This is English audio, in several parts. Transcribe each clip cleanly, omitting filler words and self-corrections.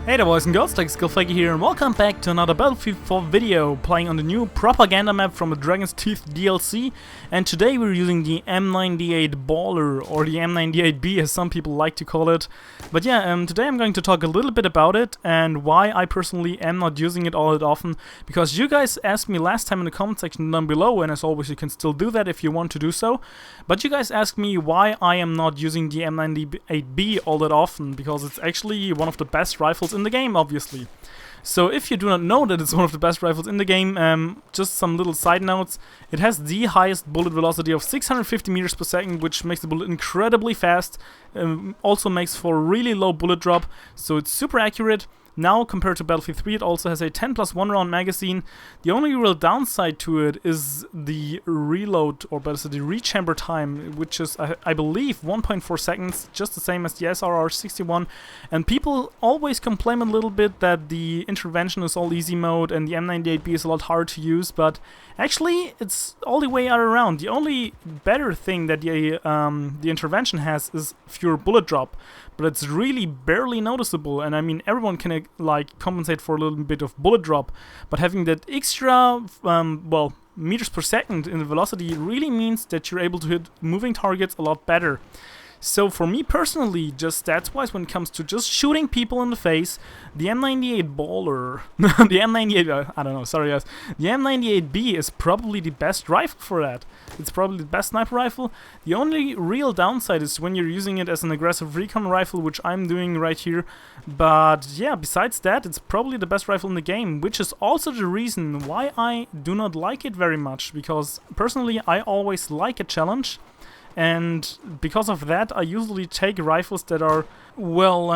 Hey there boys and girls, like Skillfaker here and welcome back to another Battlefield 4 video playing on the new propaganda map from the Dragon's Teeth DLC. And today we're using the M98BALLER, or the M98B as some people like to call it. But yeah, today I'm going to talk a little bit about it and why I personally am not using it all that often. Because you guys asked me last time in the comment section down below, and as always you can still do that if you want to do so. But you guys asked me why I am not using the M98B all that often, because it's actually one of the best rifles in the game, obviously. So if you do not know that it's one of the best rifles in the game, just some little side notes. It has the highest bullet velocity of 650 meters per second, which makes the bullet incredibly fast. Also makes for really low bullet drop, so it's super accurate. Now, compared to Battlefield 3, it also has a 10+1 round magazine. The only real downside to it is the reload, or better said, the rechamber time, which is, I believe, 1.4 seconds, just the same as the SRR61. And people always complain a little bit that the intervention is all easy mode and the M98B is a lot harder to use, but actually, it's all the way around. The only better thing that the intervention has is fewer bullet drop, but it's really barely noticeable, and I mean, everyone can like compensate for a little bit of bullet drop, but having that extra, well, meters per second in the velocity really means that you're able to hit moving targets a lot better. So for me personally, just stats-wise, when it comes to just shooting people in the face, the M98BALLER, the M98, I don't know, sorry guys, the M98B is probably the best rifle for that. It's probably the best sniper rifle. The only real downside is when you're using it as an aggressive recon rifle, which I'm doing right here. But yeah, besides that, it's probably the best rifle in the game, which is also the reason why I do not like it very much, because personally I always like a challenge. And because of that, I usually take rifles that are, well,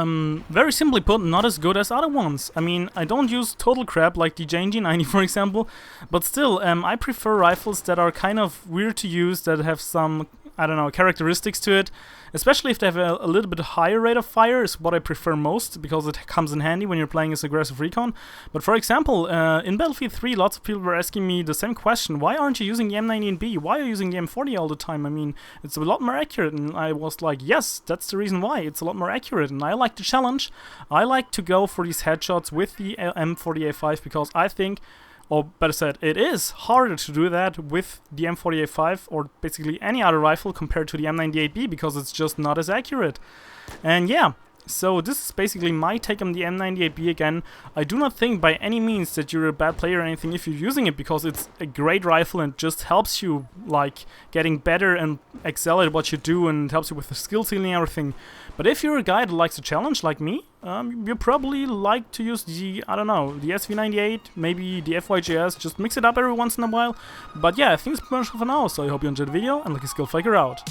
very simply put, not as good as other ones. I mean, I don't use total crap like the JNG90, for example, but still, I prefer rifles that are kind of weird to use, that have some, I don't know, characteristics to it. Especially if they have a little bit higher rate of fire is what I prefer most, because it comes in handy when you're playing as aggressive recon. But for example, in Battlefield 3, lots of people were asking me the same question: why aren't you using the M98B? Why are you using the M40 all the time? I mean, it's a lot more accurate. And I was like, yes, that's the reason why. It's a lot more accurate, and I like the challenge. I like to go for these headshots with the M40A5 because I think, or better said, it is harder to do that with the M40A5 or basically any other rifle compared to the M98B, because it's just not as accurate. And yeah, so this is basically my take on the M98B again. I do not think by any means that you're a bad player or anything if you're using it, because it's a great rifle and just helps you like getting better and excel at what you do, and helps you with the skill ceiling and everything. But if you're a guy that likes a challenge like me, you probably like to use the, I don't know, the SV98, maybe the FYJS, just mix it up every once in a while. But yeah, I think it's pretty much for now, so I hope you enjoyed the video, and like a Skillfaker out.